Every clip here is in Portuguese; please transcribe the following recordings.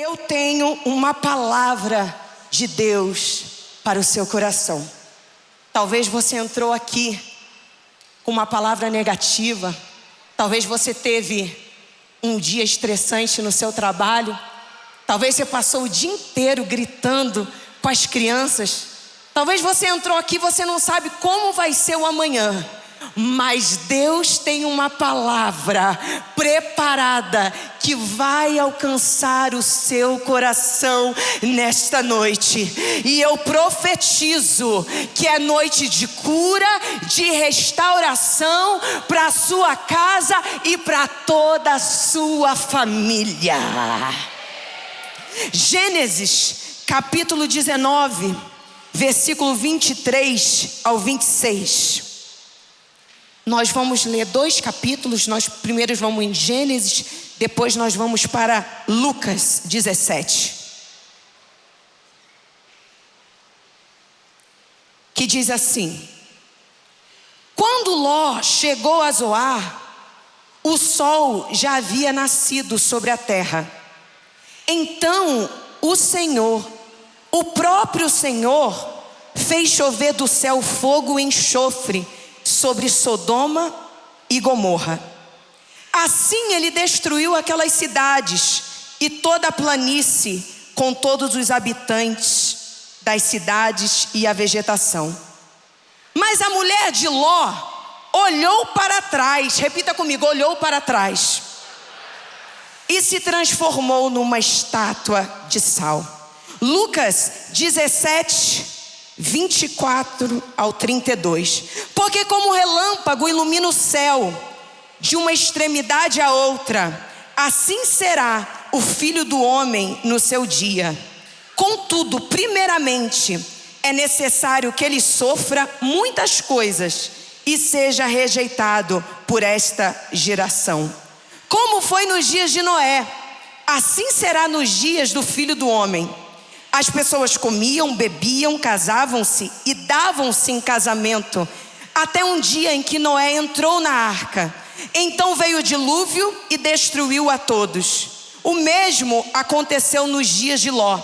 Eu tenho uma palavra de Deus para o seu coração. Talvez você entrou aqui com uma palavra negativa. Talvez você teve um dia estressante no seu trabalho. Talvez você passou o dia inteiro gritando com as crianças. Talvez você entrou aqui e você não sabe como vai ser o amanhã. Mas Deus tem uma palavra preparada que vai alcançar o seu coração nesta noite. E eu profetizo que é noite de cura, de restauração para a sua casa e para toda a sua família. Gênesis capítulo 19, versículo 23 ao 26. Nós vamos ler 2 capítulos. Nós primeiro vamos em Gênesis, depois nós vamos para Lucas 17. Que diz assim: quando Ló chegou a Zoar, o sol já havia nascido sobre a terra. Então o Senhor, o próprio Senhor, fez chover do céu fogo e enxofre sobre Sodoma e Gomorra. Assim ele destruiu aquelas cidades e toda a planície, com todos os habitantes das cidades e a vegetação. Mas a mulher de Ló olhou para trás, repita comigo, olhou para trás, e se transformou numa estátua de sal. Lucas 17, 24 ao 32. Porque como relâmpago ilumina o céu de uma extremidade à outra, assim será o Filho do Homem no seu dia. Contudo, primeiramente é necessário que ele sofra muitas coisas e seja rejeitado por esta geração. Como foi nos dias de Noé, assim será nos dias do Filho do Homem. As pessoas comiam, bebiam, casavam-se e davam-se em casamento, até um dia em que Noé entrou na arca. Então veio o dilúvio e destruiu a todos. O mesmo aconteceu nos dias de Ló.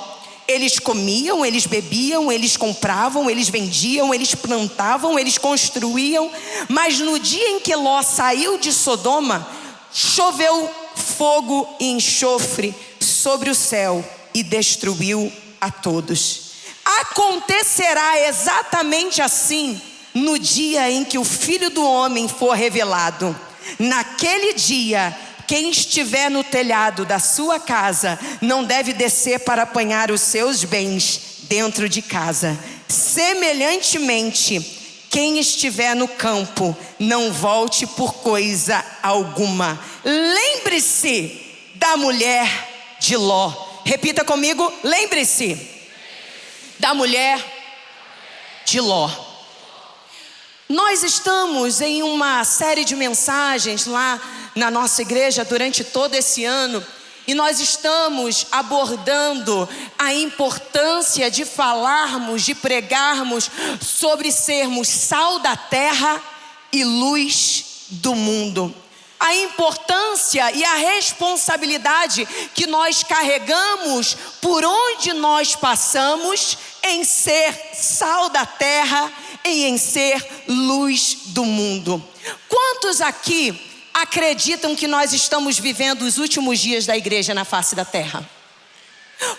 Eles comiam, eles bebiam, eles compravam, eles vendiam, eles plantavam, eles construíam. Mas no dia em que Ló saiu de Sodoma, choveu fogo e enxofre sobre o céu e destruiu a todos. Acontecerá exatamente assim no dia em que o Filho do Homem for revelado. Naquele dia, quem estiver no telhado da sua casa não deve descer para apanhar os seus bens dentro de casa. Semelhantemente, quem estiver no campo não volte por coisa alguma. Lembre-se da mulher de Ló. Repita comigo, lembre-se da mulher de Ló. Nós estamos em uma série de mensagens lá na nossa igreja durante todo esse ano, e nós estamos abordando a importância de falarmos, de pregarmos sobre sermos sal da terra e luz do mundo. A importância e a responsabilidade que nós carregamos por onde nós passamos em ser sal da terra e em ser luz do mundo. Quantos aqui acreditam que nós estamos vivendo os últimos dias da igreja na face da terra?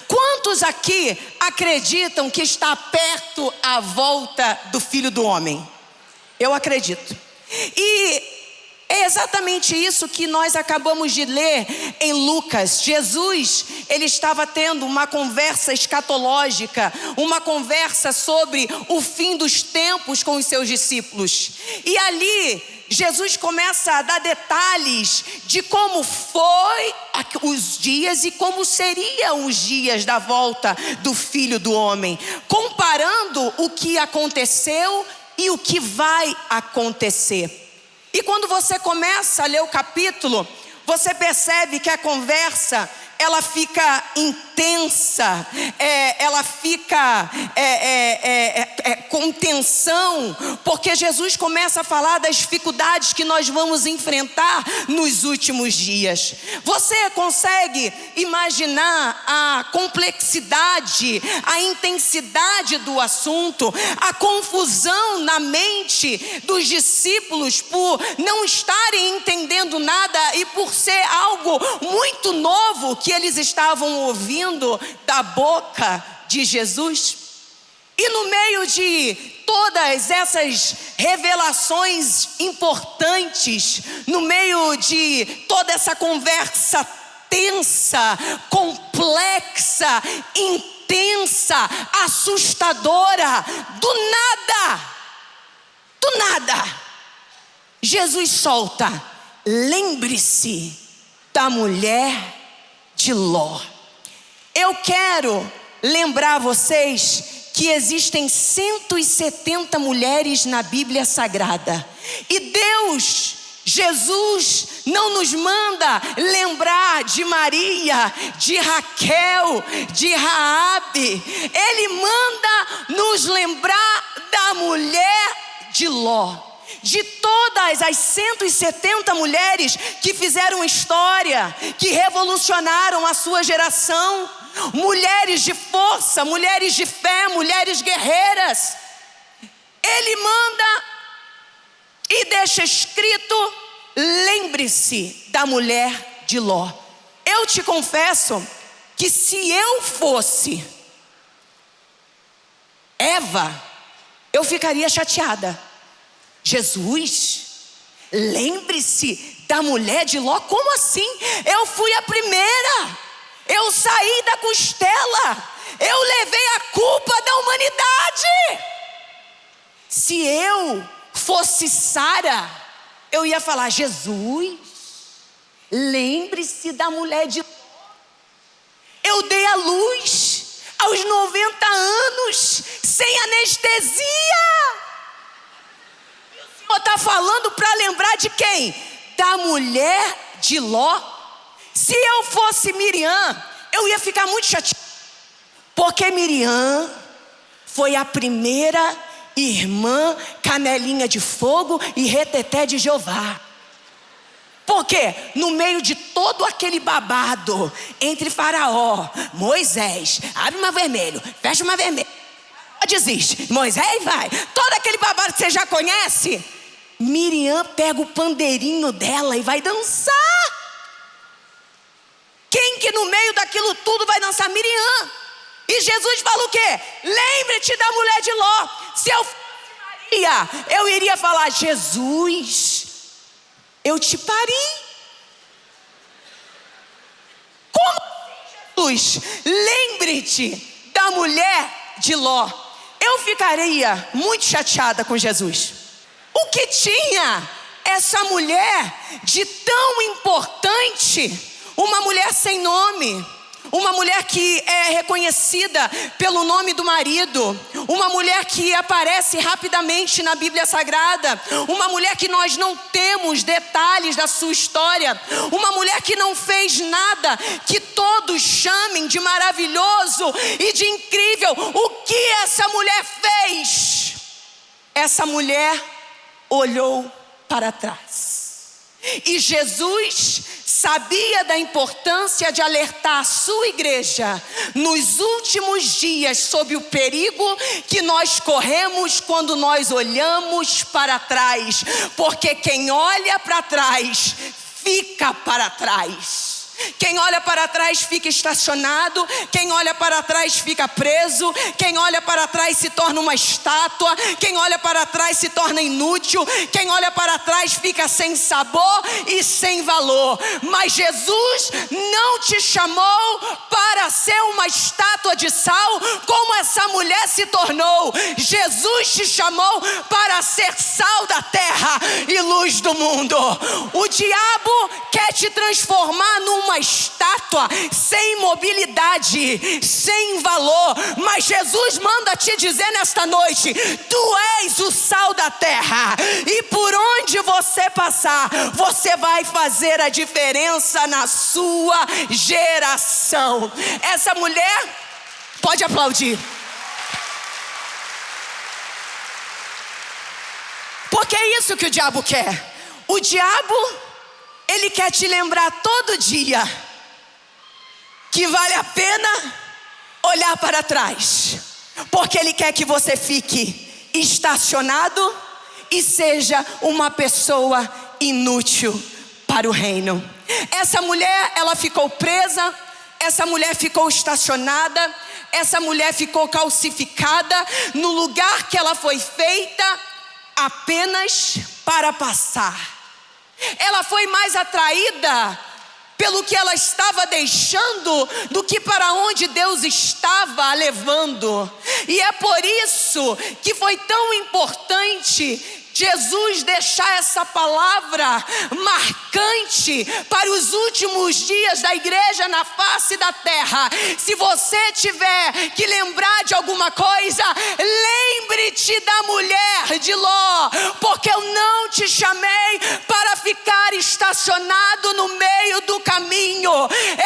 Quantos aqui acreditam que está perto a volta do Filho do Homem? Eu acredito. E é exatamente isso que nós acabamos de ler em Lucas. Jesus, ele estava tendo uma conversa escatológica, uma conversa sobre o fim dos tempos com os seus discípulos. E ali, Jesus começa a dar detalhes de como foi os dias e como seriam os dias da volta do Filho do Homem, comparando o que aconteceu e o que vai acontecer. E quando você começa a ler o capítulo, você percebe que a conversa ela fica intensa, ela fica com tensão, porque Jesus começa a falar das dificuldades que nós vamos enfrentar nos últimos dias. Você consegue imaginar a complexidade, a intensidade do assunto, a confusão na mente dos discípulos por não estarem entendendo nada e por ser algo muito novo que eles estavam ouvindo da boca de Jesus? E no meio de todas essas revelações importantes, no meio de toda essa conversa tensa, complexa, intensa, assustadora, do nada, Jesus solta: lembre-se da mulher de Ló. Eu quero lembrar vocês que existem 170 mulheres na Bíblia Sagrada. E Deus, Jesus, não nos manda lembrar de Maria, de Raquel, de Raabe. Ele manda nos lembrar da mulher de Ló. De todas as 170 mulheres que fizeram história, que revolucionaram a sua geração, mulheres de força, mulheres de fé, mulheres guerreiras, Ele manda e deixa escrito: lembre-se da mulher de Ló. Eu te confesso que se eu fosse Eva, eu ficaria chateada. Jesus, lembre-se da mulher de Ló? Como assim? Eu fui a primeira, eu saí da costela, eu levei a culpa da humanidade. Se eu fosse Sara, eu ia falar: Jesus, lembre-se da mulher de Ló. Eu dei a luz aos 90 anos, sem anestesia. Está falando para lembrar de quem? Da mulher de Ló. Se eu fosse Miriam, eu ia ficar muito chateada, porque Miriam foi a primeira irmã canelinha de fogo e reteté de Jeová. Porque no meio de todo aquele babado entre Faraó, Moisés, abre uma vermelho, fecha uma vermelho, desiste, Moisés vai, todo aquele babado que você já conhece, Miriam pega o pandeirinho dela e vai dançar. Quem que no meio daquilo tudo vai dançar? Miriam. E Jesus fala o quê? Lembre-te da mulher de Ló. Se eu fosse Maria, eu iria falar: Jesus, eu te pari. Como Jesus? Lembre-te da mulher de Ló. Eu ficaria muito chateada com Jesus. O que tinha essa mulher de tão importante? Uma mulher sem nome, uma mulher que é reconhecida pelo nome do marido, uma mulher que aparece rapidamente na Bíblia Sagrada, uma mulher que nós não temos detalhes da sua história, uma mulher que não fez nada que todos chamem de maravilhoso e de incrível. O que essa mulher fez? Essa mulher olhou para trás. E Jesus sabia da importância de alertar a sua igreja nos últimos dias sobre o perigo que nós corremos quando nós olhamos para trás. Porque quem olha para trás, fica para trás. Quem olha para trás fica estacionado, quem olha para trás fica preso, quem olha para trás se torna uma estátua, quem olha para trás se torna inútil, quem olha para trás fica sem sabor e sem valor. Mas Jesus não te chamou para para ser uma estátua de sal, como essa mulher se tornou. Jesus te chamou para ser sal da terra e luz do mundo. O diabo quer te transformar numa estátua sem mobilidade, sem valor, mas Jesus manda te dizer nesta noite: tu és o sal da terra, e por onde você passar, você vai fazer a diferença na sua geração. Essa mulher pode aplaudir, porque é isso que o diabo quer. O diabo, ele quer te lembrar todo dia que vale a pena olhar para trás, porque ele quer que você fique estacionado e seja uma pessoa inútil para o reino. Essa mulher, ela ficou presa, essa mulher ficou estacionada, essa mulher ficou calcificada no lugar que ela foi feita apenas para passar. Ela foi mais atraída pelo que ela estava deixando do que para onde Deus estava a levando. E é por isso que foi tão importante Jesus deixar essa palavra marcante para os últimos dias da igreja na face da terra. Se você tiver que lembrar de alguma coisa, lembre-te da mulher de Ló, porque eu não te chamei para ficar estacionado no meio do caminho.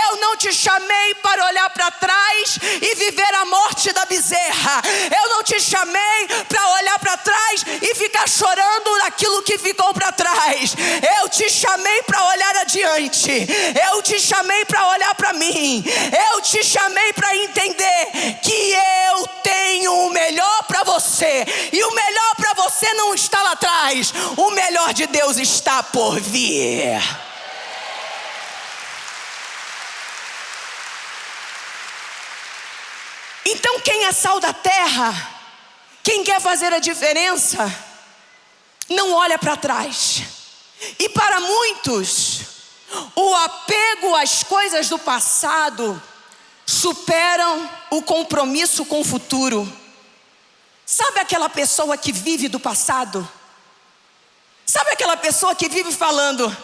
Eu não te chamei para olhar para trás e viver a morte da bezerra. Eu não te chamei para olhar para trás e ficar chorando naquilo que ficou para trás. Eu te chamei para olhar adiante. Eu te chamei para olhar para mim. Eu te chamei para entender que eu tenho o melhor para você, e o melhor para você não está lá atrás. O melhor de Deus está por vir. Então, quem é sal da terra, quem quer fazer a diferença, não olha para trás. E para muitos, o apego às coisas do passado superam o compromisso com o futuro. Sabe aquela pessoa que vive do passado? Sabe aquela pessoa que vive falando: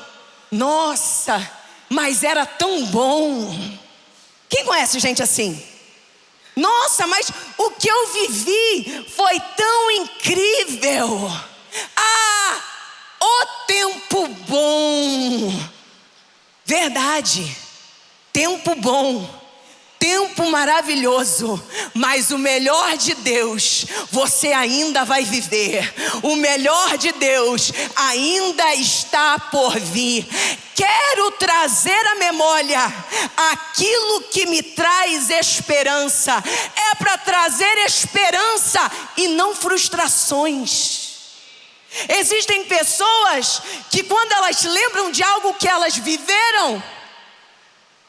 nossa, mas era tão bom. Quem conhece gente assim? Nossa, mas o que eu vivi foi tão incrível. Ah, o tempo bom. Verdade, tempo bom, tempo maravilhoso, mas o melhor de Deus você ainda vai viver. O melhor de Deus ainda está por vir. Quero trazer à memória aquilo que me traz esperança. É para trazer esperança e não frustrações. Existem pessoas que, quando elas lembram de algo que elas viveram,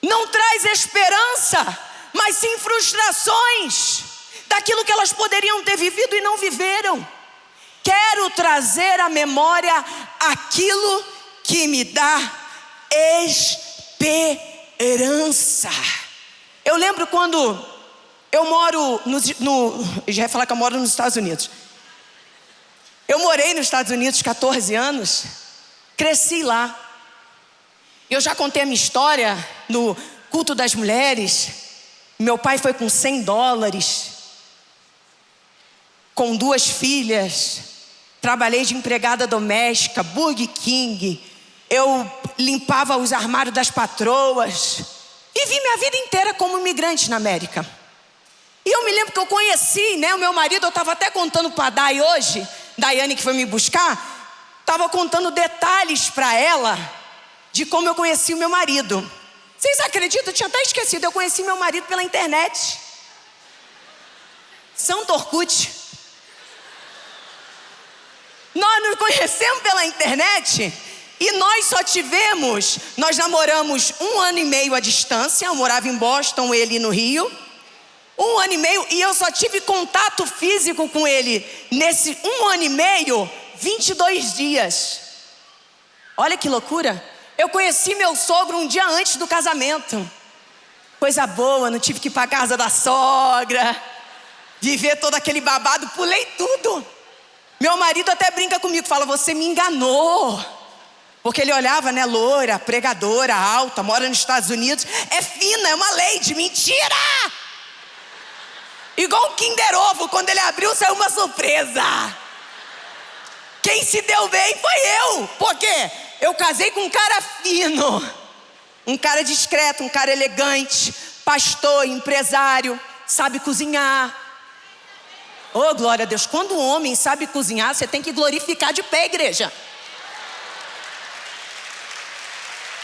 não traz esperança, mas sim frustrações daquilo que elas poderiam ter vivido e não viveram. Quero trazer à memória aquilo que me dá esperança. Eu lembro quando eu moro já ia falar que eu moro nos Estados Unidos. Eu morei nos Estados Unidos 14 anos, cresci lá. Eu já contei a minha história no culto das mulheres. Meu pai foi com $100, com 2 filhas. Trabalhei de empregada doméstica, Burger King. Eu limpava os armários das patroas. Vivi minha vida inteira como imigrante na América. E eu me lembro que eu conheci, o meu marido, eu estava até contando para a Dai hoje, Daiane que foi me buscar, estava contando detalhes para ela de como eu conheci o meu marido. Vocês acreditam? Eu tinha até esquecido, eu conheci meu marido pela internet. Santo Orkut. Nós nos conhecemos pela internet e nós namoramos 1 ano e meio à distância. Eu morava em Boston, ele no Rio. 1 ano e meio, e eu só tive contato físico com ele nesse 1 ano e meio, 22 dias. Olha que loucura. Eu conheci meu sogro um dia antes do casamento. Coisa boa, não tive que ir para casa da sogra, viver todo aquele babado, pulei tudo. Meu marido até brinca comigo, fala, você me enganou. Porque ele olhava, né, loira, pregadora, alta, mora nos Estados Unidos, é fina, é uma lady, mentira! Igual um Kinder Ovo, quando ele abriu saiu uma surpresa. Quem se deu bem foi eu, porque eu casei com um cara fino, um cara discreto, um cara elegante, pastor, empresário, sabe cozinhar. Oh, glória a Deus, quando um homem sabe cozinhar, você tem que glorificar de pé, igreja.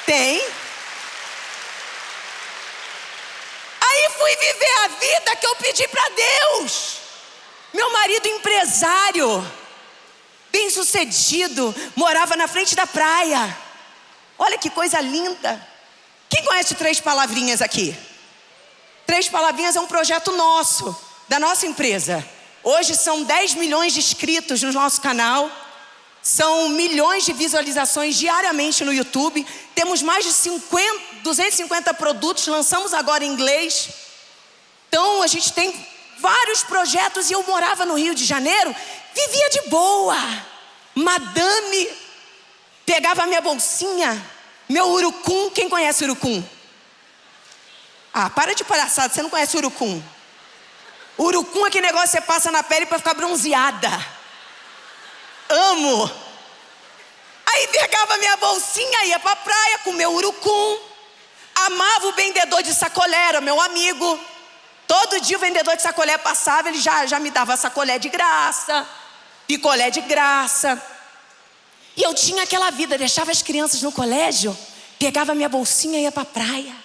Tem. Aí fui viver a vida que eu pedi para Deus. Meu marido empresário, bem sucedido, morava na frente da praia. Olha que coisa linda. Quem conhece 3 Palavrinhas aqui? 3 Palavrinhas é um projeto nosso, da nossa empresa. Hoje são 10 milhões de inscritos no nosso canal. São milhões de visualizações diariamente no YouTube. Temos mais de 250 produtos, lançamos agora em inglês. Então a gente tem vários projetos e eu morava no Rio de Janeiro, vivia de boa. Madame, pegava a minha bolsinha, meu urucum. Quem conhece urucum? Ah, para de palhaçada, você não conhece urucum. Urucum é aquele negócio que você passa na pele para ficar bronzeada. Amo. Aí pegava minha bolsinha, ia pra praia com meu urucum. Amava o vendedor de sacolé, era meu amigo. Todo dia o vendedor de sacolé passava, ele já me dava sacolé de graça, picolé de graça. E eu tinha aquela vida, deixava as crianças no colégio, pegava minha bolsinha e ia pra praia.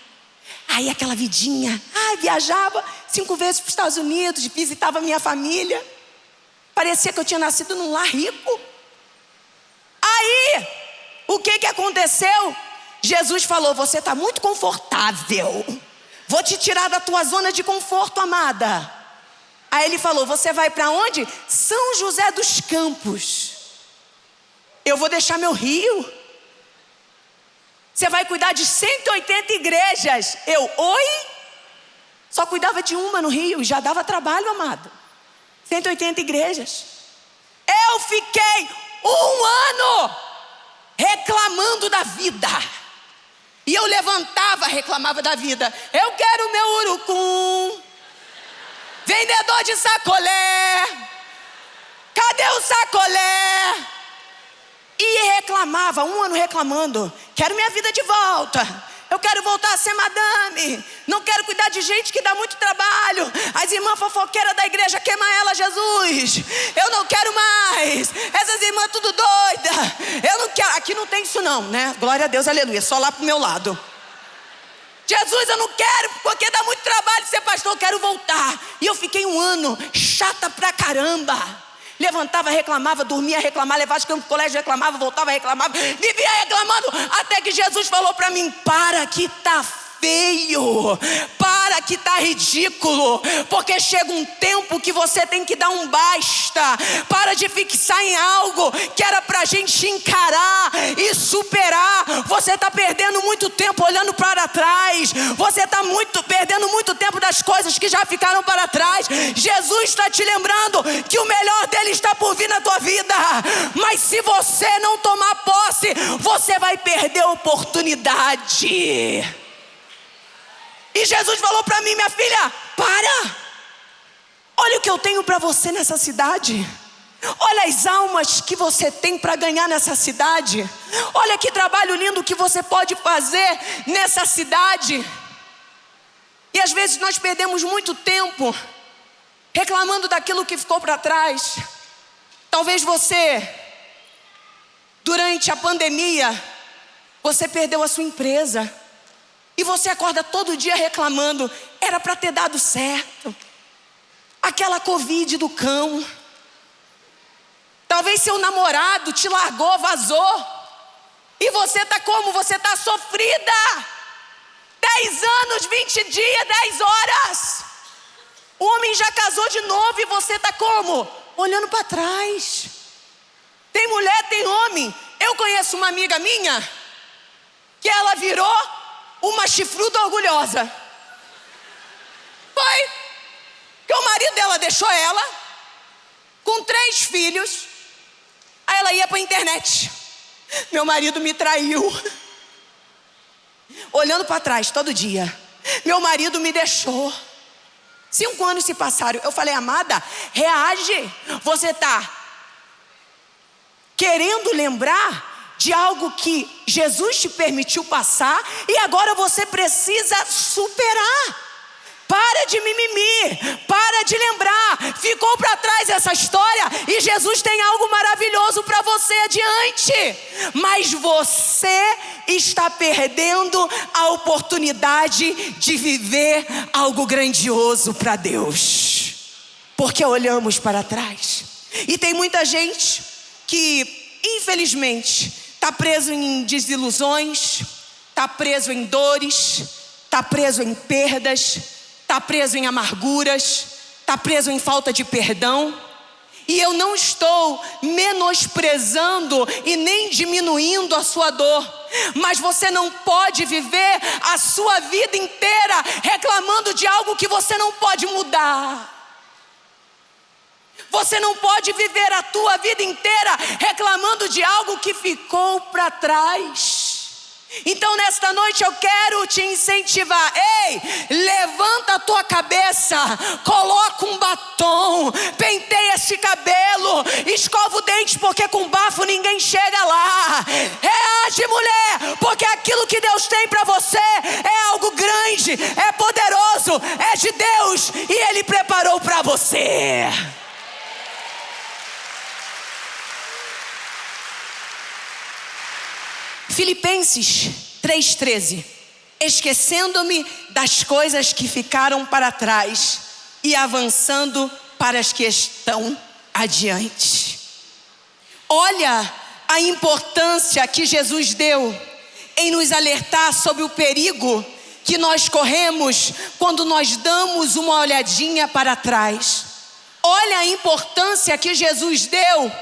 Aí aquela vidinha, viajava 5 vezes para os Estados Unidos, visitava minha família. Parecia que eu tinha nascido num lar rico. Aí, o que aconteceu? Jesus falou, você está muito confortável. Vou te tirar da tua zona de conforto, amada. Aí ele falou, você vai para onde? São José dos Campos. Eu vou deixar meu rio. Você vai cuidar de 180 igrejas. Eu, oi? Só cuidava de uma no Rio, já dava trabalho, amada. 180 igrejas. Eu fiquei 1 ano reclamando da vida. E eu levantava, reclamava da vida. Eu quero meu urucum. Vendedor de sacolé. Cadê o sacolé? E reclamava, 1 ano reclamando. Quero minha vida de volta. Eu quero voltar a ser madame. Não quero cuidar de gente que dá muito trabalho. As irmãs fofoqueiras da igreja, queima ela, Jesus. Eu não quero mais. Essas irmãs tudo doida. Eu não quero. Aqui não tem isso não, né? Glória a Deus, aleluia. Só lá pro meu lado. Jesus, eu não quero, porque dá muito trabalho ser pastor. Eu quero voltar. E eu fiquei 1 ano chata pra caramba. Levantava, reclamava, dormia, reclamava, levava as crianças pro colégio, reclamava, voltava, reclamava, vivia reclamando, até que Jesus falou para mim, para que tá feio, para que tá ridículo, porque chega um tempo que você tem que dar um basta, para de fixar em algo que era pra gente encarar e superar. Você tá perdendo muito tempo olhando para trás, você tá perdendo muito tempo das coisas que já ficaram para trás. Jesus está te lembrando que o melhor dele está por vir na tua vida, mas se você não tomar posse, você vai perder a oportunidade. E Jesus falou para mim, minha filha, para. Olha o que eu tenho para você nessa cidade. Olha as almas que você tem para ganhar nessa cidade. Olha que trabalho lindo que você pode fazer nessa cidade. E às vezes nós perdemos muito tempo reclamando daquilo que ficou para trás. Talvez você, durante a pandemia, você perdeu a sua empresa. E você acorda todo dia reclamando, era para ter dado certo. Aquela Covid do cão. Talvez seu namorado te largou, vazou. E você está como? Você está sofrida. 10 anos, 20 dias, 10 horas. O homem já casou de novo e você está como? Olhando para trás. Tem mulher, tem homem. Eu conheço uma amiga minha que ela virou uma chifruda orgulhosa. marido dela deixou ela com 3 filhos. Aí ela ia para a internet: meu marido me traiu. Olhando para trás todo dia: meu marido me deixou. 5 anos se passaram. Eu falei: amada, reage. Você está querendo lembrar de algo que Jesus te permitiu passar e agora você precisa superar. Para de mimimi, para de lembrar. Ficou para trás essa história e Jesus tem algo maravilhoso para você adiante. Mas você está perdendo a oportunidade de viver algo grandioso para Deus, porque olhamos para trás. E tem muita gente que, infelizmente, está preso em desilusões, está preso em dores, está preso em perdas, está preso em amarguras, está preso em falta de perdão. E eu não estou menosprezando e nem diminuindo a sua dor, mas você não pode viver a sua vida inteira reclamando de algo que você não pode mudar. Você não pode viver a tua vida inteira reclamando de algo que ficou para trás. Então nesta noite eu quero te incentivar. Ei, levanta a tua cabeça, coloca um batom, penteia esse cabelo, escova o dente, porque com bafo ninguém chega lá. Reage, mulher, porque aquilo que Deus tem para você é algo grande, é poderoso, é de Deus e Ele preparou para você. Filipenses 3,13: esquecendo-me das coisas que ficaram para trás e avançando para as que estão adiante. Olha a importância que Jesus deu em nos alertar sobre o perigo que nós corremos quando nós damos uma olhadinha para trás. Olha a importância que Jesus deu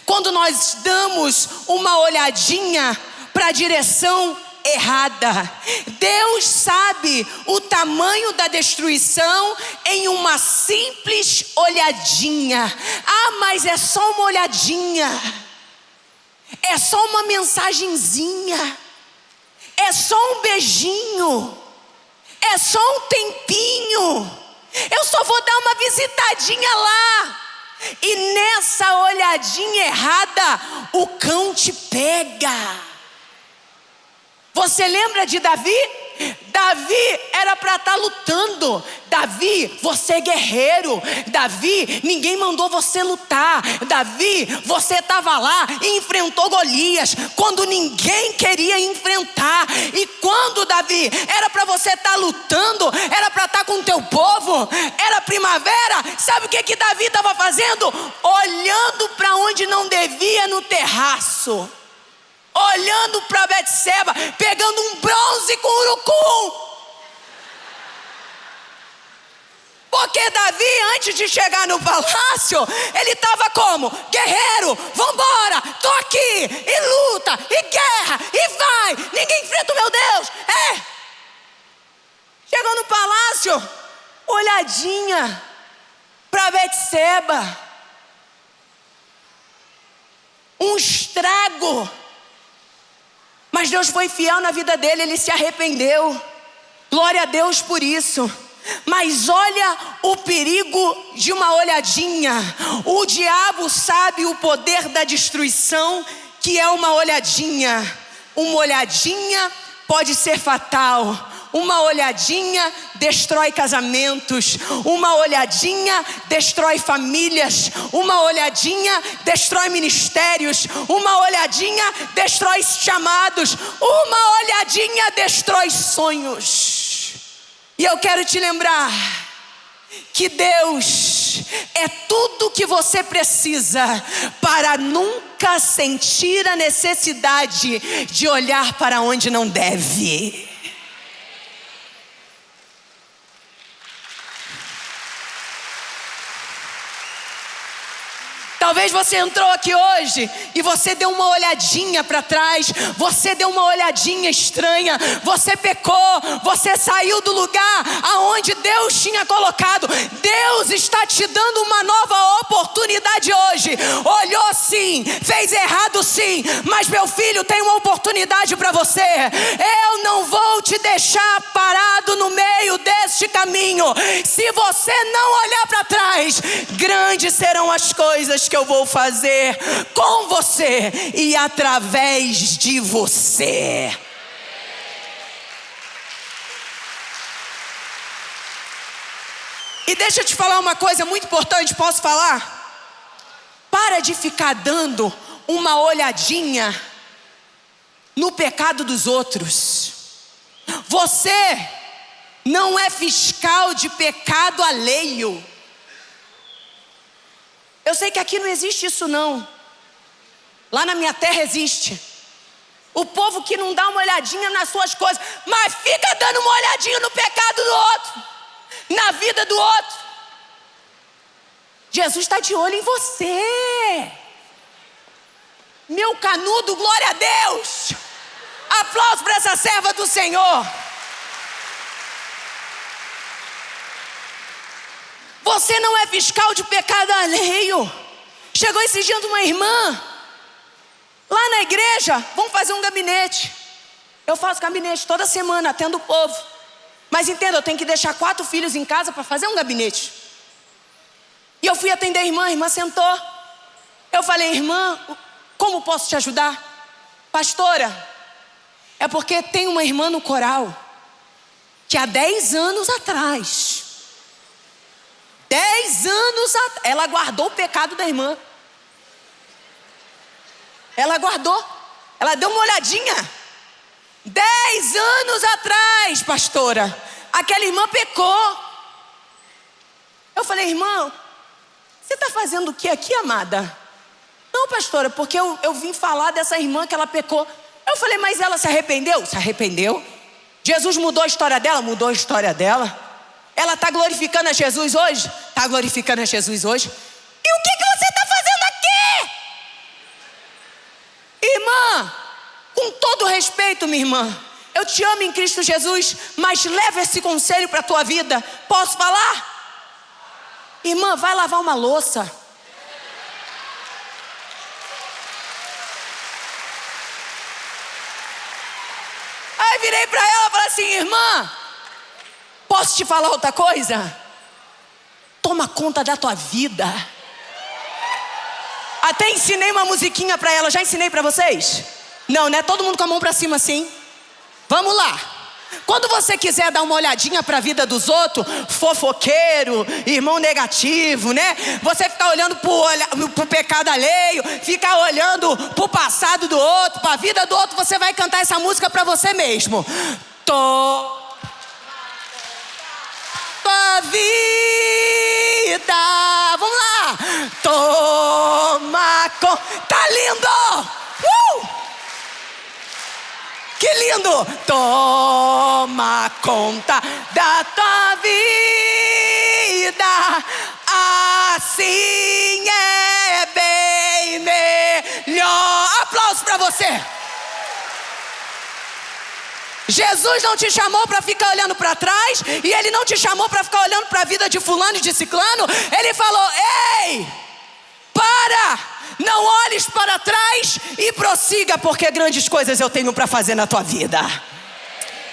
quando nós damos uma olhadinha para a direção errada. Deus sabe o tamanho da destruição em uma simples olhadinha. Ah, mas é só uma olhadinha, é só uma mensagenzinha, é só um beijinho, é só um tempinho, eu só vou dar uma visitadinha lá. E nessa olhadinha errada, o cão te pega. Você lembra de Davi? Davi era para estar lutando. Davi, você é guerreiro. Davi, ninguém mandou você lutar. Davi, você estava lá e enfrentou Golias quando ninguém queria enfrentar. E quando, Davi, era para você estar lutando, era para estar com o teu povo, era primavera, sabe o que Davi estava fazendo? Olhando para onde não devia, no terraço, olhando para Betseba, pegando um bronze com urucum. Porque Davi, antes de chegar no palácio, ele estava como? Guerreiro, vambora, tô aqui, e luta, e guerra, e vai, ninguém enfrenta o meu Deus. Chegou no palácio, olhadinha para Betseba, um estrago. Mas Deus foi fiel na vida dele, ele se arrependeu. Glória a Deus por isso. Mas olha o perigo de uma olhadinha. O diabo sabe o poder da destruição que é uma olhadinha. Uma olhadinha pode ser fatal. Uma olhadinha destrói casamentos. Uma olhadinha destrói famílias. Uma olhadinha destrói ministérios. Uma olhadinha destrói chamados. Uma olhadinha destrói sonhos. E eu quero te lembrar que Deus é tudo que você precisa para nunca sentir a necessidade de olhar para onde não deve. Talvez você entrou aqui hoje e você deu uma olhadinha para trás, você deu uma olhadinha estranha, você pecou, você saiu do lugar aonde onde Deus tinha colocado. Deus está te dando uma nova oportunidade hoje. Olhou sim, fez errado sim, mas meu filho, tem uma oportunidade para você. Eu não vou te deixar parado no meio deste caminho. Se você não olhar para trás, grandes serão as coisas que eu vou fazer com você e através de você. E deixa eu te falar uma coisa muito importante, posso falar? Para de ficar dando uma olhadinha no pecado dos outros. Você não é fiscal de pecado alheio. Eu sei que aqui não existe isso não. Lá na minha terra existe. O povo que não dá uma olhadinha nas suas coisas, mas fica dando uma olhadinha no pecado do outro, na vida do outro. Jesus está de olho em você. Meu canudo, glória a Deus. Aplausos para essa serva do Senhor. Você não é fiscal de pecado alheio. Chegou esses dias uma irmã lá na igreja, vamos fazer um gabinete. Eu faço gabinete toda semana, atendo o povo. Mas entenda, eu tenho que deixar 4 filhos em casa para fazer um gabinete. E eu fui atender a irmã sentou. Eu falei, irmã, como posso te ajudar? Pastora, é porque tem uma irmã no coral que há 10 anos atrás, 10 anos atrás, ela guardou o pecado da irmã. Ela guardou, ela deu uma olhadinha. 10 anos atrás, pastora, aquela irmã pecou. Eu falei, irmã, você está fazendo o que aqui, amada? Não, pastora, porque eu vim falar dessa irmã que ela pecou. Eu falei, mas ela se arrependeu? Se arrependeu. Jesus mudou a história dela? Mudou a história dela. Ela está glorificando a Jesus hoje? Está glorificando a Jesus hoje. E o que você está fazendo aqui? Irmã, com todo respeito, minha irmã, eu te amo em Cristo Jesus, mas leva esse conselho para a tua vida. Posso falar? Irmã, vai lavar uma louça. Aí virei para ela e falei assim, irmã, posso te falar outra coisa? Toma conta da tua vida. Até ensinei uma musiquinha para ela. Já ensinei para vocês? Não, né? Todo mundo com a mão para cima assim. Vamos lá. Quando você quiser dar uma olhadinha para a vida dos outros, fofoqueiro, irmão negativo, né? Você ficar olhando pro pecado alheio, ficar olhando pro passado do outro, para a vida do outro, você vai cantar essa música para você mesmo. Tua vida. Vamos lá. Toma conta. Tá lindo! Que lindo! Toma conta da tua vida, assim é bem melhor. Aplausos para você. Jesus não te chamou para ficar olhando para trás, e Ele não te chamou para ficar olhando para a vida de fulano e de ciclano. Ele falou, ei, para! Não olhes para trás e prossiga, porque grandes coisas eu tenho para fazer na tua vida.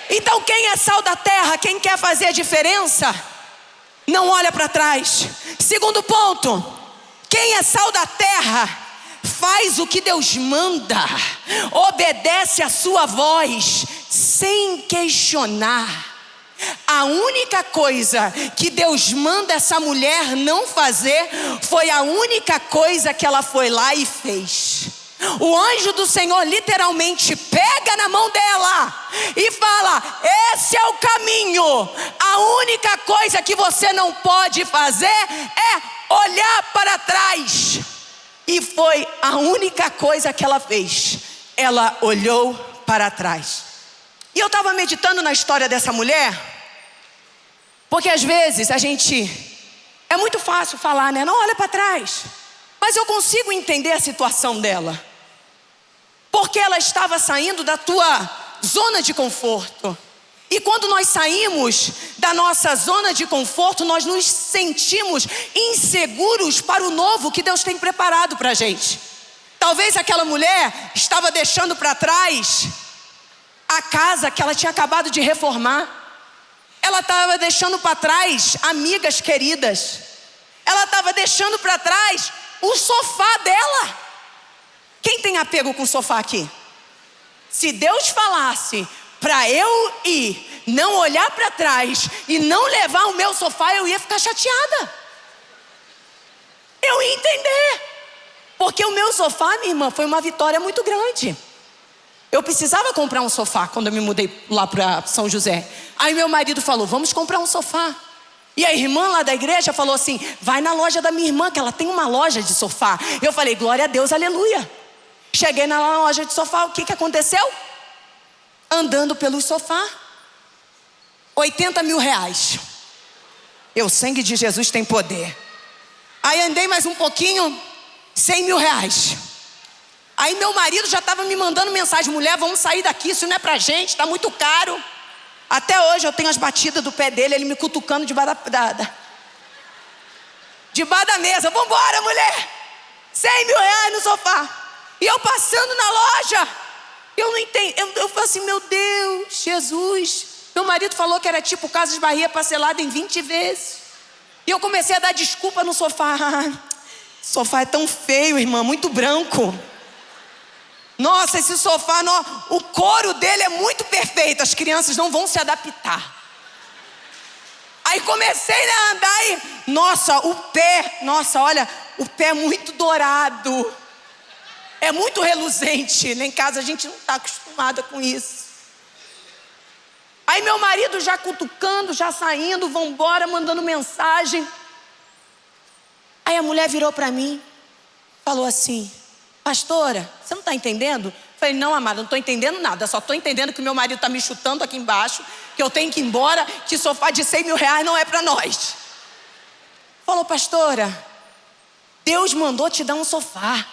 Então quem é sal da terra, quem quer fazer a diferença, não olha para trás. Segundo ponto, quem é sal da terra, faz o que Deus manda, obedece a sua voz, sem questionar. A única coisa que Deus manda essa mulher não fazer foi a única coisa que ela foi lá e fez. O anjo do Senhor literalmente pega na mão dela e fala, esse é o caminho. A única coisa que você não pode fazer é olhar para trás. E foi a única coisa que ela fez. Ela olhou para trás. E eu estava meditando na história dessa mulher, porque às vezes é muito fácil falar, né? Não olha para trás. Mas eu consigo entender a situação dela, porque ela estava saindo da tua zona de conforto. E quando nós saímos da nossa zona de conforto, nós nos sentimos inseguros para o novo que Deus tem preparado para a gente. Talvez aquela mulher estava deixando para trás a casa que ela tinha acabado de reformar. Ela estava deixando para trás amigas queridas. Ela estava deixando para trás o sofá dela. Quem tem apego com o sofá aqui? Se Deus falasse para eu ir, não olhar para trás e não levar o meu sofá, eu ia ficar chateada. Eu ia entender. Porque o meu sofá, minha irmã, foi uma vitória muito grande. Eu precisava comprar um sofá quando eu me mudei lá para São José. Aí meu marido falou, vamos comprar um sofá. E a irmã lá da igreja falou assim, vai na loja da minha irmã, que ela tem uma loja de sofá. Eu falei, glória a Deus, aleluia. Cheguei na loja de sofá, o que aconteceu? Andando pelo sofá, 80 mil reais. O sangue de Jesus tem poder. Aí andei mais um pouquinho, 100 mil reais. Aí meu marido já estava me mandando mensagem, mulher, vamos sair daqui, isso não é pra gente, está muito caro. Até hoje eu tenho as batidas do pé dele, ele me cutucando debaixo da mesa. Vambora, mulher, 100 mil reais no sofá. E eu passando na loja, eu não entendo, eu falo assim, meu Deus, Jesus. Meu marido falou que era tipo Casas Bahia parcelado em 20 vezes. E eu comecei a dar desculpa no sofá. O sofá é tão feio, irmã, muito branco. Nossa, esse sofá, o couro dele é muito perfeito. As crianças não vão se adaptar. Aí comecei a andar e... Nossa, o pé... Nossa, olha, o pé é muito dourado. É muito reluzente. Lá em casa a gente não está acostumada com isso. Aí meu marido já cutucando, já saindo, vambora, mandando mensagem. Aí a mulher virou para mim, falou assim, pastora, você não está entendendo? Falei, não, amada, não estou entendendo nada, só estou entendendo que o meu marido está me chutando aqui embaixo, que eu tenho que ir embora, que sofá de 100 mil reais não é para nós. Falou, pastora, Deus mandou te dar um sofá.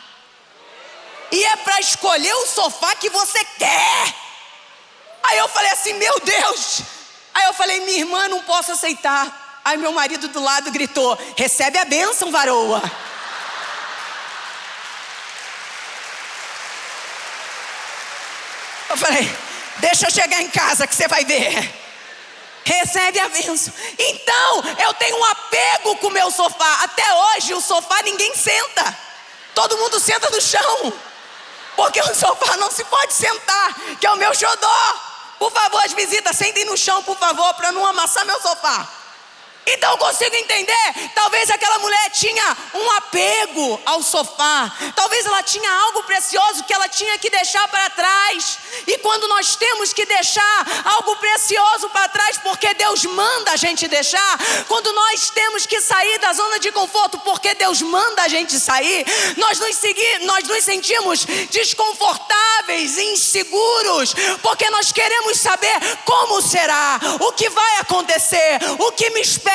E é para escolher o sofá que você quer. Aí eu falei assim, meu Deus. Aí eu falei, minha irmã, não posso aceitar. Aí meu marido do lado gritou, recebe a bênção, varoa. Eu falei, deixa eu chegar em casa que você vai ver. Recebe a bênção. Então, eu tenho um apego com o meu sofá. Até hoje, o sofá ninguém senta. Todo mundo senta no chão. Porque o sofá não se pode sentar, que é o meu xodó. Por favor, as visitas, sentem no chão, por favor, para não amassar meu sofá. Então eu consigo entender, talvez aquela mulher tinha um apego ao sofá. Talvez ela tinha algo precioso que ela tinha que deixar para trás. E quando nós temos que deixar algo precioso para trás, porque Deus manda a gente deixar. Quando nós temos que sair da zona de conforto, porque Deus manda a gente sair. Nós nos sentimos desconfortáveis, inseguros, porque nós queremos saber como será, o que vai acontecer, o que me espera.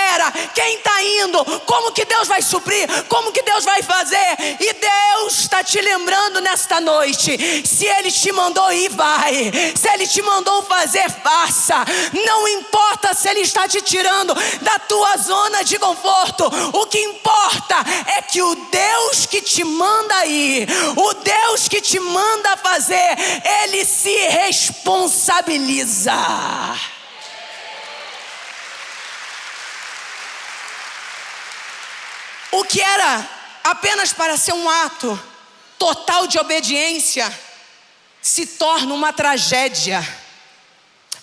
Quem está indo, como que Deus vai suprir, como que Deus vai fazer. E Deus está te lembrando nesta noite, se Ele te mandou ir, vai. Se Ele te mandou fazer, faça. Não importa se Ele está te tirando da tua zona de conforto. O que importa é que o Deus que te manda ir, o Deus que te manda fazer, Ele se responsabiliza. O que era apenas para ser um ato total de obediência se torna uma tragédia.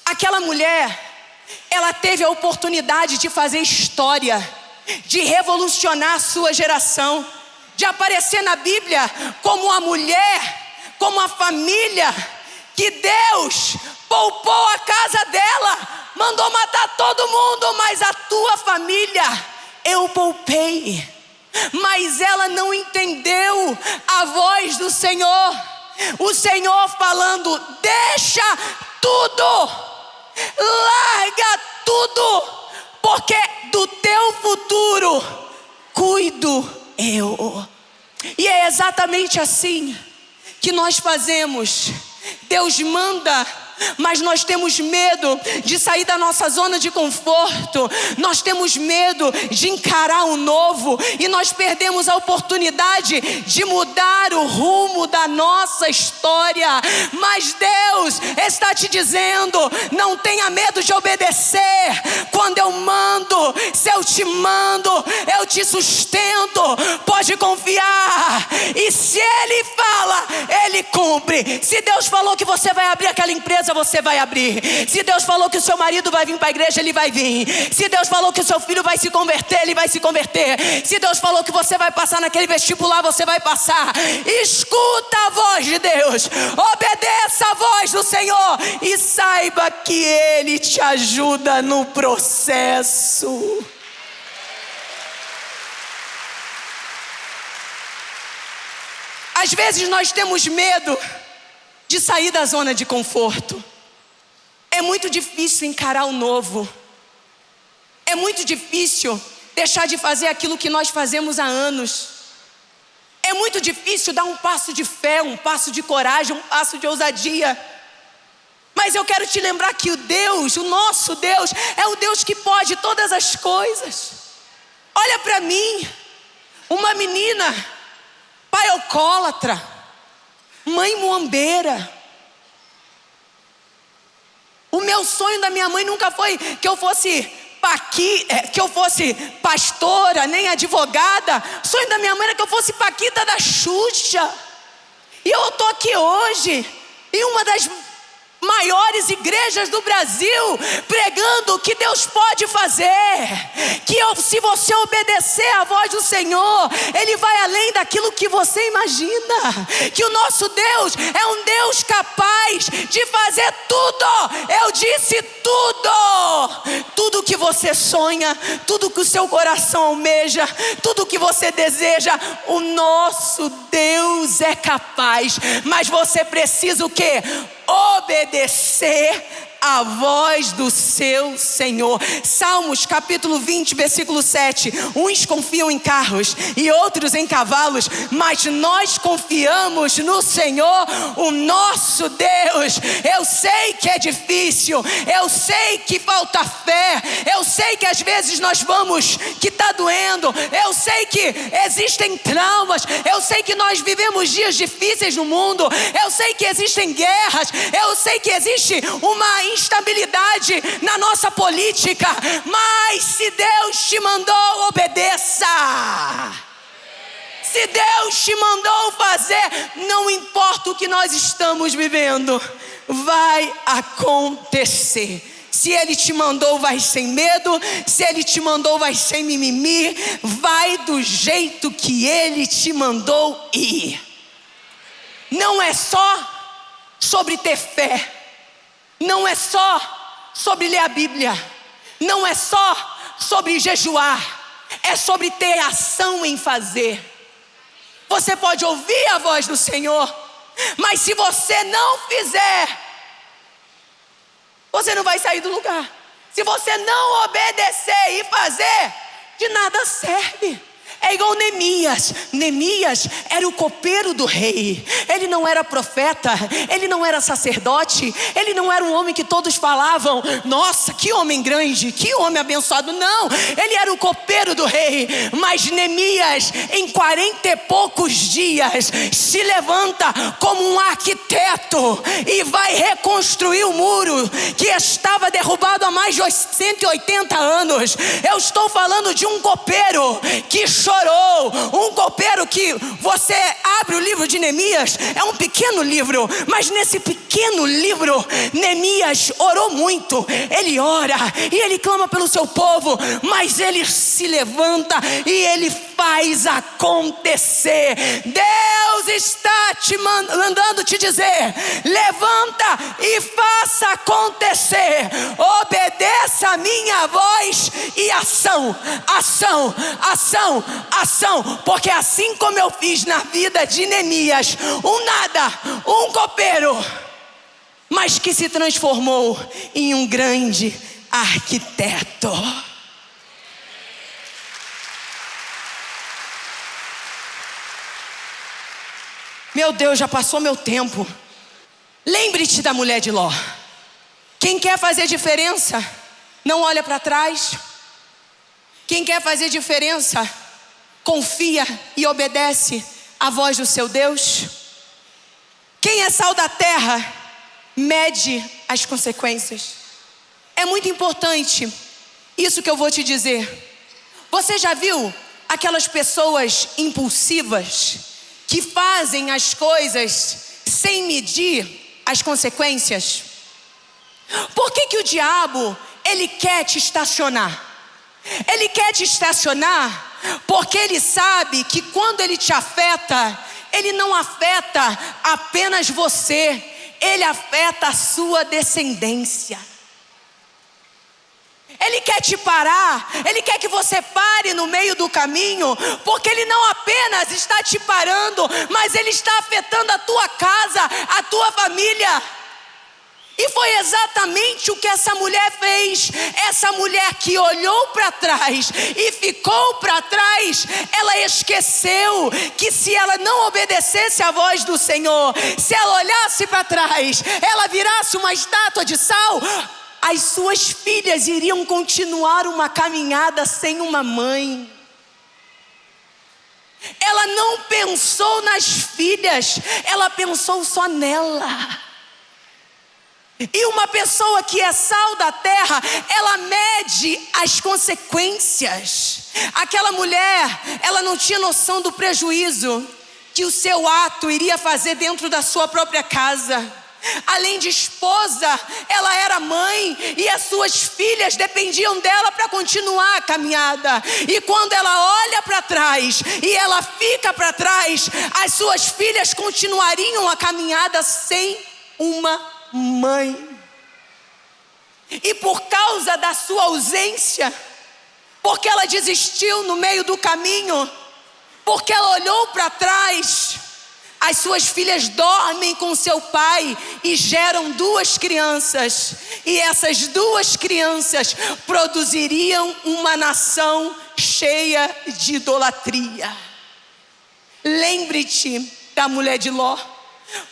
Aquela mulher, ela teve a oportunidade de fazer história, de revolucionar a sua geração, de aparecer na Bíblia como a mulher, como a família que Deus poupou a casa dela, mandou matar todo mundo, mas a tua família eu poupei. Mas ela não entendeu a voz do Senhor. O Senhor falando, deixa tudo, larga tudo, porque do teu futuro cuido eu. E é exatamente assim que nós fazemos. Deus manda mas nós temos medo de sair da nossa zona de conforto, nós temos medo de encarar o novo, e nós perdemos a oportunidade de mudar o rumo da nossa história. Mas Deus está te dizendo: não tenha medo de obedecer. Quando eu mando, se eu te mando, eu te sustento, pode confiar. E se Ele fala, Ele cumpre. Se Deus falou que você vai abrir aquela empresa, você vai abrir. Se Deus falou que o seu marido vai vir para a igreja, ele vai vir. Se Deus falou que o seu filho vai se converter, ele vai se converter. Se Deus falou que você vai passar naquele vestibular, você vai passar. Escuta a voz de Deus, obedeça a voz do Senhor e saiba que Ele te ajuda no processo. Às vezes nós temos medo de sair da zona de conforto. É muito difícil encarar o novo. É muito difícil deixar de fazer aquilo que nós fazemos há anos. É muito difícil dar um passo de fé, um passo de coragem, um passo de ousadia. Mas eu quero te lembrar que o Deus, o nosso Deus, é o Deus que pode todas as coisas. Olha para mim, uma menina, pai alcoólatra, mãe muambeira. O meu sonho da minha mãe nunca foi que eu fosse pastora, nem advogada. O sonho da minha mãe era que eu fosse Paquita da Xuxa. E eu estou aqui hoje, em uma das maiores igrejas do Brasil, pregando o que Deus pode fazer. Se você obedecer à voz do Senhor, Ele vai além daquilo que você imagina. Que o nosso Deus é um Deus capaz de fazer tudo. Eu disse tudo. Tudo que você sonha, tudo que o seu coração almeja, tudo que você deseja, o nosso Deus é capaz. Mas você precisa o quê? Obedecer a voz do seu Senhor. Salmos capítulo 20, versículo 7. Uns confiam em carros e outros em cavalos, mas nós confiamos no Senhor, o nosso Deus. Eu sei que é difícil, eu sei que falta fé, eu sei que às vezes que está doendo, eu sei que existem traumas, eu sei que nós vivemos dias difíceis no mundo, eu sei que existem guerras, eu sei que existe uma instabilidade na nossa política, mas se Deus te mandou, obedeça. Se Deus te mandou fazer, não importa o que nós estamos vivendo, vai acontecer. Se Ele te mandou, vai sem medo. Se Ele te mandou, vai sem mimimi. Vai do jeito que Ele te mandou ir. Não é só sobre ter fé, não é só sobre ler a Bíblia, não é só sobre jejuar, é sobre ter ação em fazer. Você pode ouvir a voz do Senhor, mas se você não fizer, você não vai sair do lugar. Se você não obedecer e fazer, de nada serve. É igual Neemias. Neemias era o copeiro do rei. Ele não era profeta, ele não era sacerdote, ele não era um homem que todos falavam: nossa, que homem grande, que homem abençoado. Não, ele era o copeiro do rei. Mas Neemias, em 40 e poucos dias, se levanta como um arquiteto e vai reconstruir o muro que estava derrubado há mais de 180 anos. Eu estou falando de um copeiro que chorou. Um copeiro que você abre o livro de Neemias, é um pequeno livro, mas nesse pequeno livro, Neemias orou muito. Ele ora e ele clama pelo seu povo, mas ele se levanta e ele faz acontecer. Deus está te mandando te dizer: levanta e faça acontecer. Obedeça a minha voz e ação, ação, ação, ação. Porque assim como eu fiz na vida de Neemias, um copeiro, mas que se transformou em um grande arquiteto. Meu Deus, já passou meu tempo. Lembre-te da mulher de Ló. Quem quer fazer diferença, não olha para trás. Quem quer fazer diferença, confia e obedece à voz do seu Deus. Quem é sal da terra, mede as consequências. É muito importante isso que eu vou te dizer. Você já viu aquelas pessoas impulsivas que fazem as coisas sem medir as consequências? Por que o diabo, ele quer te estacionar? Ele quer te estacionar porque ele sabe que quando ele te afeta, ele não afeta apenas você, ele afeta a sua descendência. Ele quer te parar, ele quer que você pare no meio do caminho, porque ele não apenas está te parando, mas ele está afetando a tua casa, a tua família. E foi exatamente o que essa mulher fez. Essa mulher que olhou para trás e ficou para trás, ela esqueceu que se ela não obedecesse à voz do Senhor, se ela olhasse para trás, ela virasse uma estátua de sal, as suas filhas iriam continuar uma caminhada sem uma mãe. Ela não pensou nas filhas, ela pensou só nela. E uma pessoa que é sal da terra, ela mede as consequências. Aquela mulher, ela não tinha noção do prejuízo que o seu ato iria fazer dentro da sua própria casa. Além de esposa, ela era mãe e as suas filhas dependiam dela para continuar a caminhada. E quando ela olha para trás e ela fica para trás, as suas filhas continuariam a caminhada sem uma mãe. E por causa da sua ausência, porque ela desistiu no meio do caminho, porque ela olhou para trás, as suas filhas dormem com seu pai e geram 2 crianças. E essas 2 crianças produziriam uma nação cheia de idolatria. Lembre-te da mulher de Ló.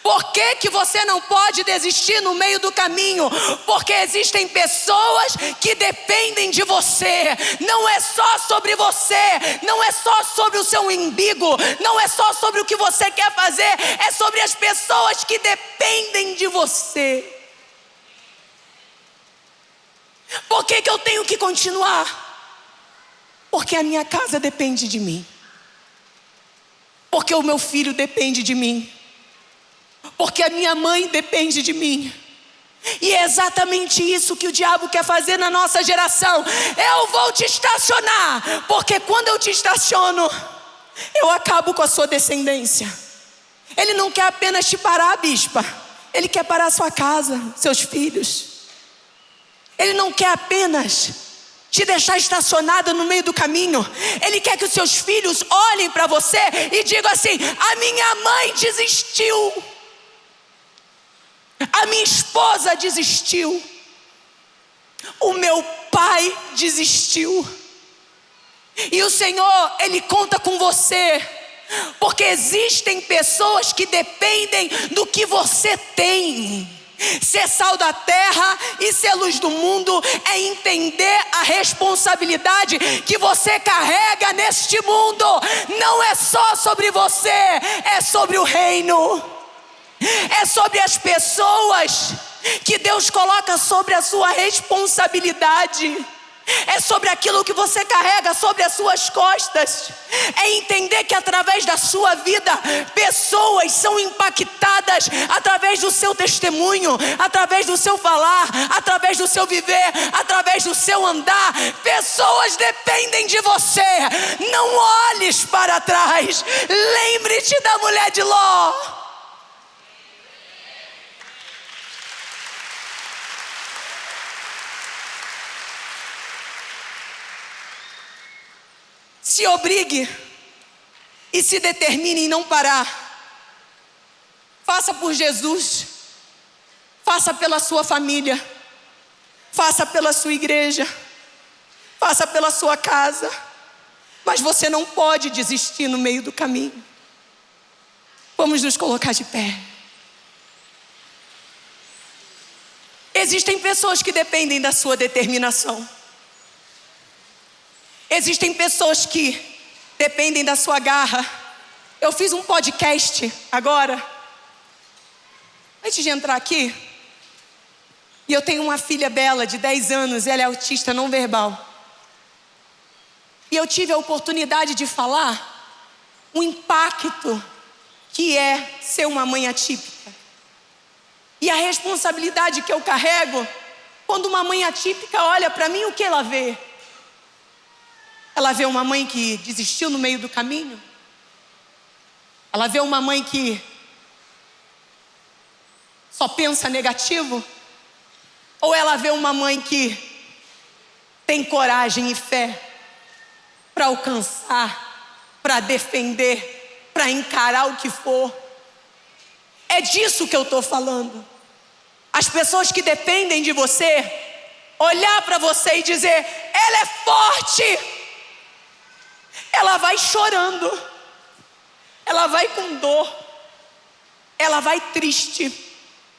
Por que você não pode desistir no meio do caminho? Porque existem pessoas que dependem de você. Não é só sobre você, não é só sobre o seu umbigo, não é só sobre o que você quer fazer, é sobre as pessoas que dependem de você. Por que eu tenho que continuar? Porque a minha casa depende de mim, porque o meu filho depende de mim, porque a minha mãe depende de mim. E é exatamente isso que o diabo quer fazer na nossa geração. Eu vou te estacionar, porque quando eu te estaciono, eu acabo com a sua descendência. Ele não quer apenas te parar, bispa, ele quer parar a sua casa, seus filhos. Ele não quer apenas te deixar estacionada no meio do caminho. Ele quer que os seus filhos olhem para você e digam assim: a minha mãe desistiu, a minha esposa desistiu, o meu pai desistiu. E o Senhor, Ele conta com você, porque existem pessoas que dependem do que você tem. Ser sal da terra e ser luz do mundo é entender a responsabilidade que você carrega neste mundo. Não é só sobre você, é sobre o reino. É sobre as pessoas que Deus coloca sobre a sua responsabilidade. É sobre aquilo que você carrega sobre as suas costas. É entender que através da sua vida, pessoas são impactadas através do seu testemunho, através do seu falar, através do seu viver, através do seu andar. Pessoas dependem de você. Não olhes para trás. Lembre-te da mulher de Ló. Se obrigue e se determine em não parar. Faça por Jesus, faça pela sua família, faça pela sua igreja, faça pela sua casa, mas você não pode desistir no meio do caminho. Vamos nos colocar de pé. Existem pessoas que dependem da sua determinação. Existem pessoas que dependem da sua garra. Eu fiz um podcast agora, antes de entrar aqui, e eu tenho uma filha bela de 10 anos, ela é autista não verbal. E eu tive a oportunidade de falar o impacto que é ser uma mãe atípica. E a responsabilidade que eu carrego quando uma mãe atípica olha para mim, o que ela vê? Ela vê uma mãe que desistiu no meio do caminho? Ela vê uma mãe que só pensa negativo? Ou ela vê uma mãe que tem coragem e fé para alcançar, para defender, para encarar o que for? É disso que eu estou falando. As pessoas que dependem de você, olhar para você e dizer, ela é forte. Ela vai chorando, ela vai com dor, ela vai triste,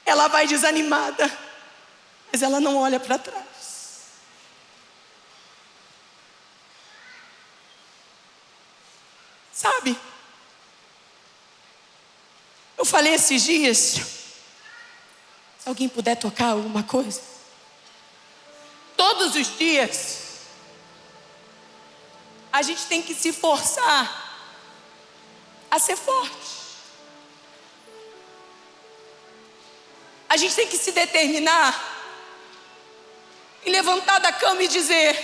ela vai desanimada, mas ela não olha para trás. Sabe? Eu falei esses dias, se alguém puder tocar alguma coisa. Todos os dias, a gente tem que se forçar a ser forte. A gente tem que se determinar e levantar da cama e dizer,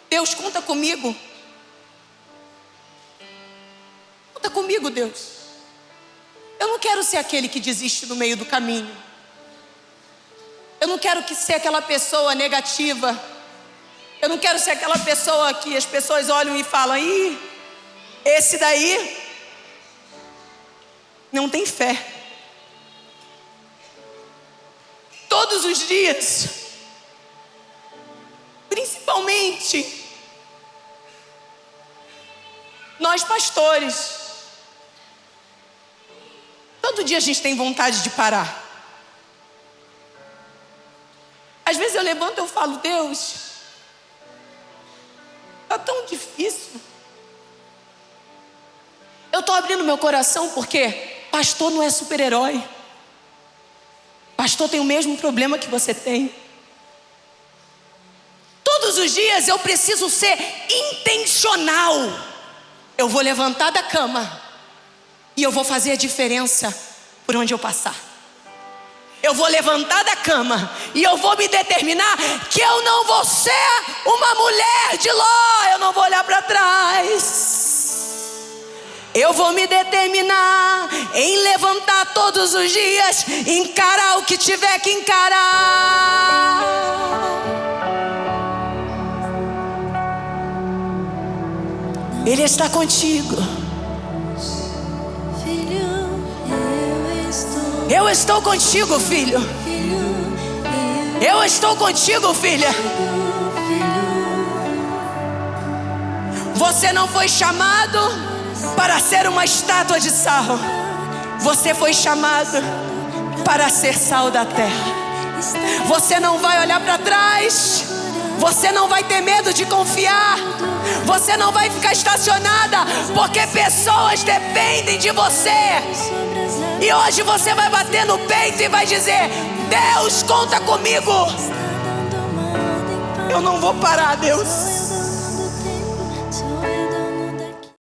Deus, conta comigo. Conta comigo, Deus. Eu não quero ser aquele que desiste no meio do caminho. Eu não quero ser aquela pessoa negativa. Eu não quero ser aquela pessoa que as pessoas olham e falam, ih, esse daí não tem fé. Todos os dias, principalmente nós pastores, todo dia a gente tem vontade de parar. Às vezes eu levanto e eu falo, Deus, está tão difícil. Eu estou abrindo meu coração porque pastor não é super-herói. Pastor tem o mesmo problema que você tem. Todos os dias eu preciso ser intencional. Eu vou levantar da cama e eu vou fazer a diferença por onde eu passar. Eu vou levantar da cama e eu vou me determinar que eu não vou ser uma mulher de Ló. Eu não vou olhar para trás. Eu vou me determinar em levantar todos os dias, encarar o que tiver que encarar. Ele está contigo. Eu estou contigo, filho. Eu estou contigo, filha. Você não foi chamado para ser uma estátua de sal. Você foi chamado para ser sal da terra. Você não vai olhar para trás. Você não vai ter medo de confiar. Você não vai ficar estacionada, porque pessoas dependem de você. E hoje você vai bater no peito e vai dizer, Deus, conta comigo. Eu não vou parar, Deus.